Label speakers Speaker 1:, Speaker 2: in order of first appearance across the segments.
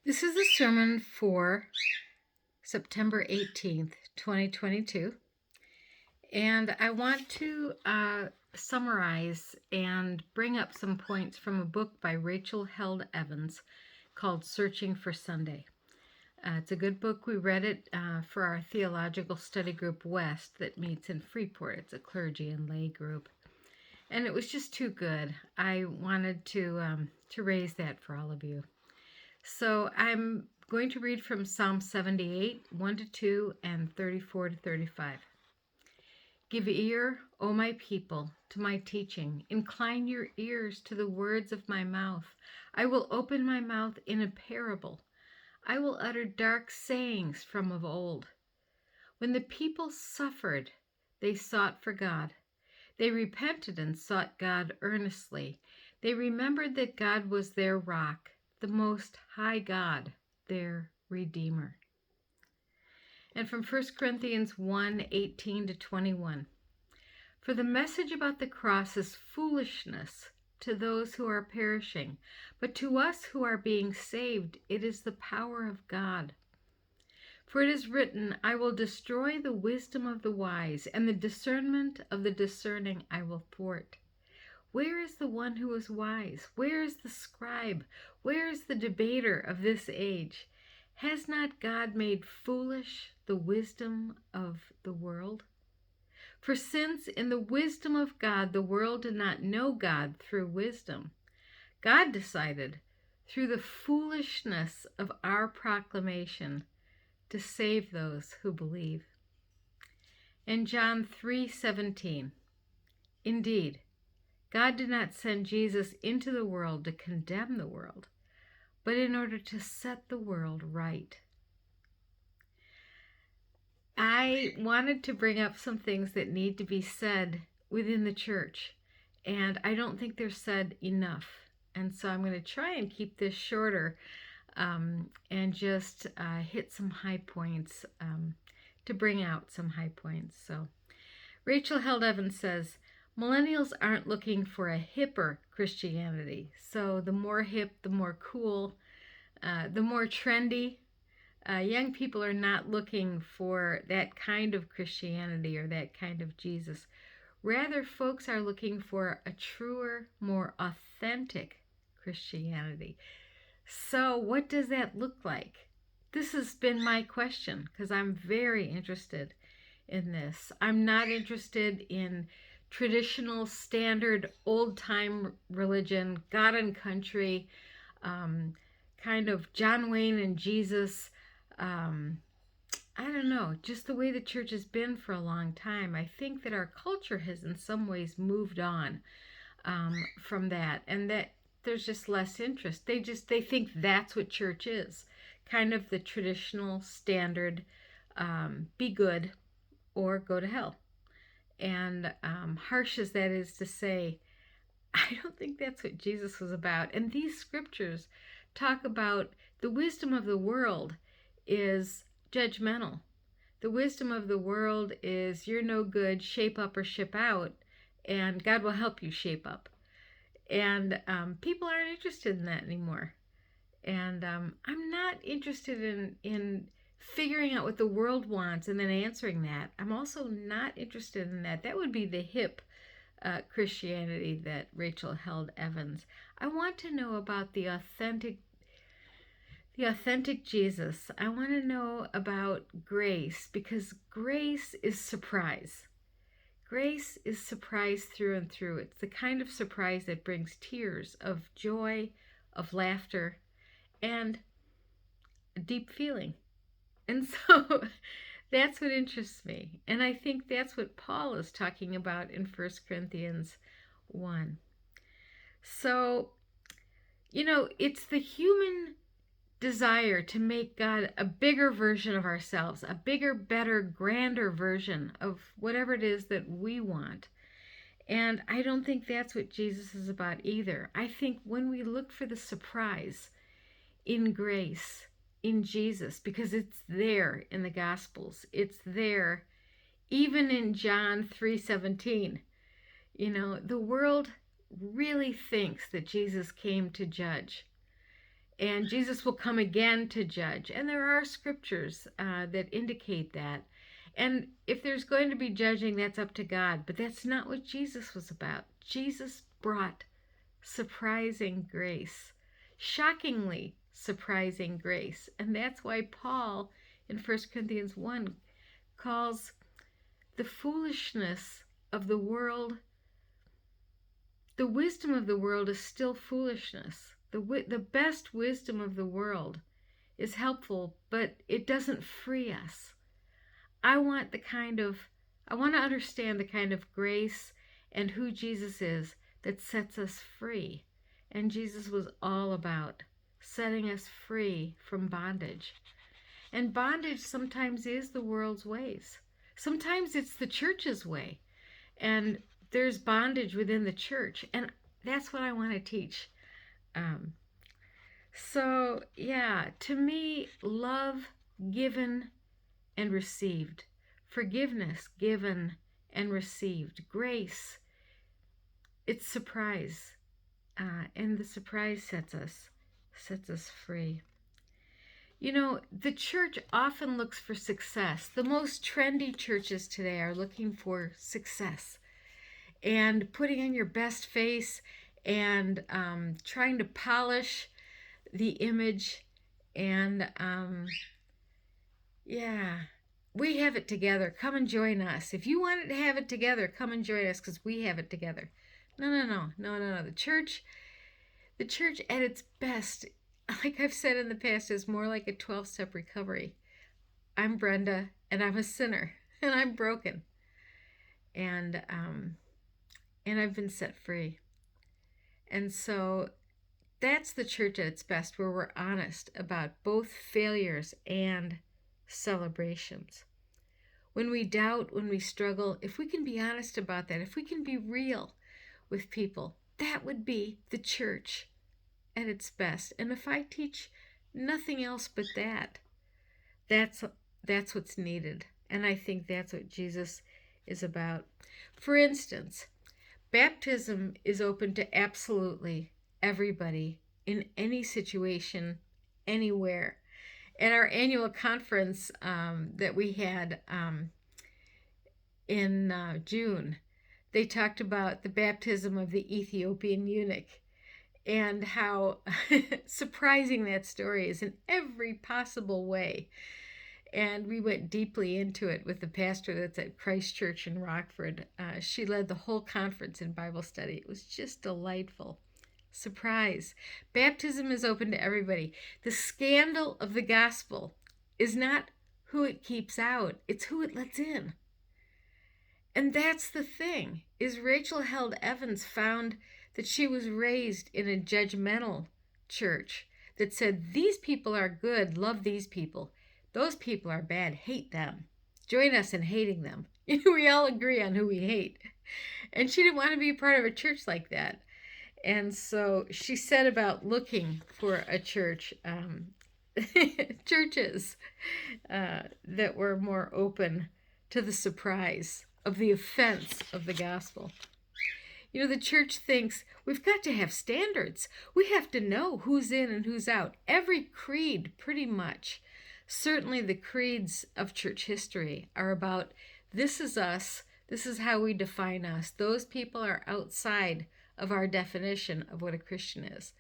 Speaker 1: This is the sermon for September 18th, 2022. And I want to summarize and bring up some points from a book by Rachel Held Evans called Searching for Sunday. It's a good book. We read it for our theological study group West that meets in Freeport. It's a clergy and lay group. And it was just too good. I wanted to raise that for all of you. So I'm going to read from Psalm 78, 1-2, and 34-35. Give ear, O my people, to my teaching. Incline your ears to the words of my mouth. I will open my mouth in a parable. I will utter dark sayings from of old. When the people suffered, they sought for God. They repented and sought God earnestly. They remembered that God was their rock, the Most High God, their Redeemer. And from 1 Corinthians 1:18-21. For the message about the cross is foolishness to those who are perishing, but to us who are being saved, it is the power of God. For it is written, I will destroy the wisdom of the wise, and the discernment of the discerning I will thwart. Where is the one who is wise? Where is the scribe? Where is the debater of this age? Has not God made foolish the wisdom of the world? For since in the wisdom of God the world did not know God through wisdom, God decided through the foolishness of our proclamation to save those who believe. And John 3:17. Indeed, God did not send Jesus into the world to condemn the world, but in order to set the world right. I wanted to bring up some things that need to be said within the church, and I don't think they're said enough. And so I'm going to try and keep this shorter and just hit some high points to bring out some high points. So Rachel Held Evans says, millennials aren't looking for a hipper Christianity. So the more hip, the more cool, the more trendy. Young people are not looking for that kind of Christianity or that kind of Jesus. Rather, folks are looking for a truer, more authentic Christianity. So what does that look like? This has been my question because I'm very interested in this. I'm not interested in traditional, standard, old-time religion, God and country, kind of John Wayne and Jesus. I don't know, just the way the church has been for a long time. I think that our culture has in some ways moved on from that, and that there's just less interest. They think that's what church is, kind of the traditional standard, be good or go to hell. And harsh as that is to say, I don't think that's what Jesus was about. And these scriptures talk about the wisdom of the world is judgmental. The wisdom of the world is you're no good, shape up or ship out, and God will help you shape up. And people aren't interested in that anymore. And I'm not interested in figuring out what the world wants and then answering that. I'm also not interested in that. That would be the hip Christianity that Rachel Held Evans. I want to know about the authentic Jesus. I want to know about grace, because grace is surprise. Grace is surprise through and through. It's the kind of surprise that brings tears of joy, of laughter, and a deep feeling. And so that's what interests me. And I think that's what Paul is talking about in 1 Corinthians 1. So, it's the human desire to make God a bigger version of ourselves, a bigger, better, grander version of whatever it is that we want. And I don't think that's what Jesus is about either. I think when we look for the surprise in grace, in Jesus, because it's there in the Gospels, it's there even in John 3:17. The world really thinks that Jesus came to judge. And Jesus will come again to judge. And there are scriptures that indicate that. And if there's going to be judging, that's up to God. But that's not what Jesus was about. Jesus brought surprising grace, shockingly surprising grace. And that's why Paul in 1 Corinthians 1 calls the foolishness of the world, the wisdom of the world is still foolishness. The best wisdom of the world is helpful, but it doesn't free us. I want to understand the kind of grace and who Jesus is that sets us free. And Jesus was all about setting us free from bondage. And bondage sometimes is the world's ways. Sometimes it's the church's way. And there's bondage within the church. And that's what I want to teach. To me, love given and received, forgiveness given and received, grace, it's surprise, and the surprise sets us free. You know, the church often looks for success. The most trendy churches today are looking for success and putting on your best face and trying to polish the image. And we have it together. Come and join us. If you want to have it together, come and join us because we have it together. No. The church at its best, like I've said in the past, is more like a 12-step recovery. I'm Brenda, and I'm a sinner, and I'm broken. And I've been set free. And so that's the church at its best, where we're honest about both failures and celebrations. When we doubt, when we struggle, if we can be honest about that, if we can be real with people, that would be the church at its best. And if I teach nothing else but that, that's what's needed. And I think that's what Jesus is about. For instance, baptism is open to absolutely everybody in any situation, anywhere. At our annual conference that we had in June, they talked about the baptism of the Ethiopian eunuch and how surprising that story is in every possible way. And we went deeply into it with the pastor that's at Christ Church in Rockford. She led the whole conference in Bible study. It was just delightful. Surprise. Baptism is open to everybody. The scandal of the gospel is not who it keeps out, it's who it lets in. And that's the thing, is Rachel Held Evans found that she was raised in a judgmental church that said, these people are good, love these people. Those people are bad, hate them. Join us in hating them. We all agree on who we hate. And she didn't want to be a part of a church like that. And so she set about looking for a church, churches that were more open to the surprise of the offense of the gospel. You know, the church thinks we've got to have standards. We have to know who's in and who's out. Every creed, pretty much. Certainly the creeds of church history are about, this is us, this is how we define us. Those people are outside of our definition of what a Christian is.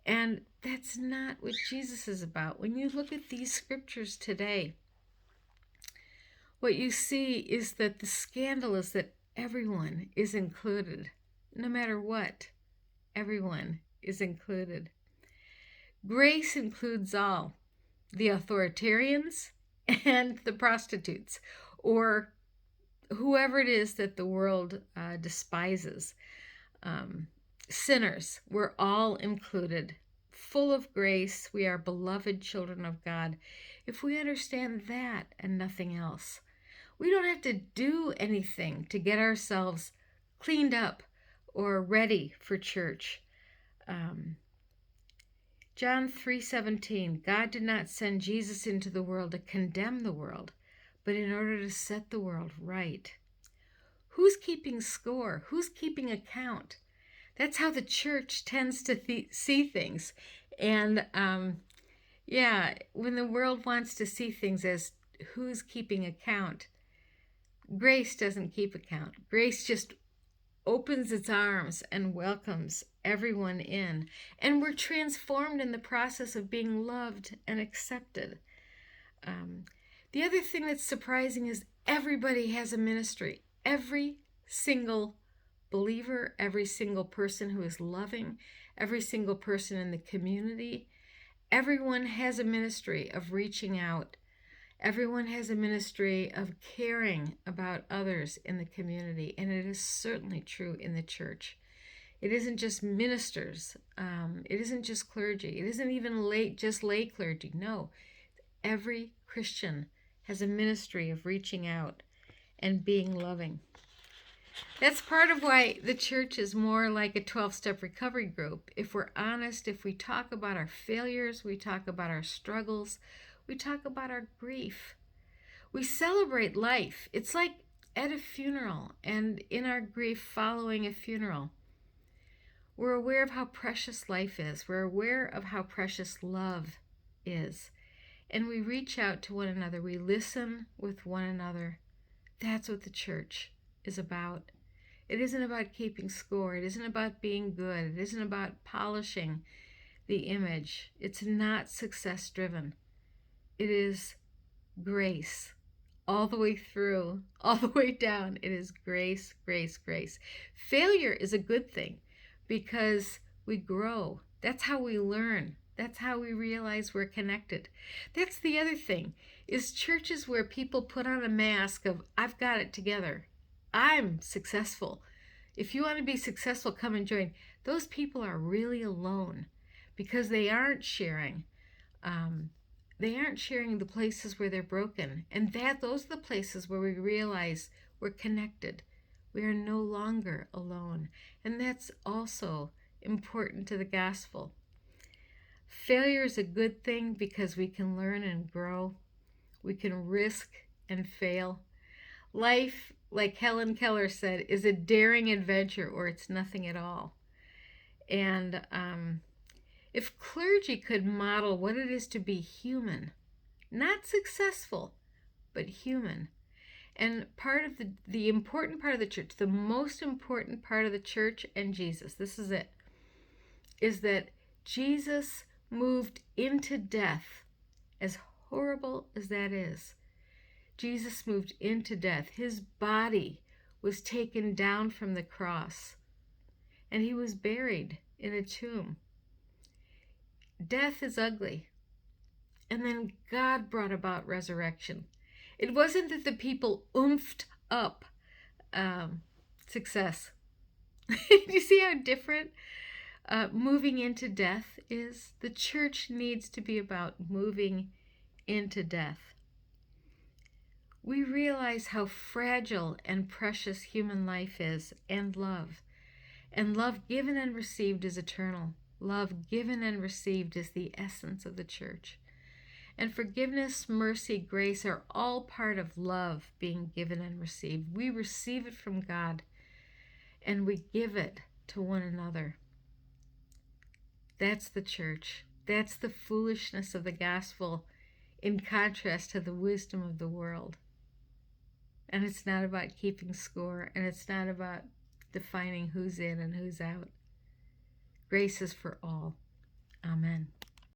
Speaker 1: And that's not what Jesus is about. When you look at these scriptures today, what you see is that the scandal is that everyone is included. No matter what, everyone is included. Grace includes all, the authoritarians and the prostitutes, or whoever it is that the world despises. Sinners, we're all included, full of grace. We are beloved children of God. If we understand that and nothing else, we don't have to do anything to get ourselves cleaned up or ready for church. John 3:17, God did not send Jesus into the world to condemn the world, but in order to set the world right. Who's keeping score? Who's keeping account? That's how the church tends to see things. And yeah, when the world wants to see things as who's keeping account, grace doesn't keep account. Grace just opens its arms and welcomes everyone in. And we're transformed in the process of being loved and accepted. The other thing that's surprising is everybody has a ministry. Every single believer, every single person who is loving, every single person in the community, everyone has a ministry of reaching out. Everyone has a ministry of caring about others in the community, and it is certainly true in the church. It isn't just ministers. It isn't just clergy. It isn't even just lay clergy. No, every Christian has a ministry of reaching out and being loving. That's part of why the church is more like a 12-step recovery group. If we're honest, if we talk about our failures, we talk about our struggles, we talk about our grief. We celebrate life. It's like at a funeral, and in our grief following a funeral, we're aware of how precious life is. We're aware of how precious love is. And we reach out to one another. We listen with one another. That's what the church is about. It isn't about keeping score. It isn't about being good. It isn't about polishing the image. It's not success driven. It is grace. All the way through, all the way down, it is grace, grace, grace. Failure is a good thing because we grow. That's how we learn. That's how we realize we're connected. That's the other thing, is churches where people put on a mask of, I've got it together. I'm successful. If you want to be successful, come and join. Those people are really alone because they aren't sharing. They aren't sharing the places where they're broken. And those are the places where we realize we're connected. We are no longer alone. And that's also important to the gospel. Failure is a good thing because we can learn and grow. We can risk and fail. Life, like Helen Keller said, is a daring adventure or it's nothing at all. And if clergy could model what it is to be human, not successful, but human. And part of the important part of the church, the most important part of the church and Jesus, this is it, is that Jesus moved into death. As horrible as that is, Jesus moved into death. His body was taken down from the cross, and he was buried in a tomb. Death is ugly. And then God brought about resurrection. It wasn't that the people oomphed up success. Do you see how different moving into death is? The church needs to be about moving into death. We realize how fragile and precious human life is, and love. And love given and received is eternal. Love given and received is the essence of the church. And forgiveness, mercy, grace are all part of love being given and received. We receive it from God, and we give it to one another. That's the church. That's the foolishness of the gospel in contrast to the wisdom of the world. And it's not about keeping score, and it's not about defining who's in and who's out. Grace is for all. Amen.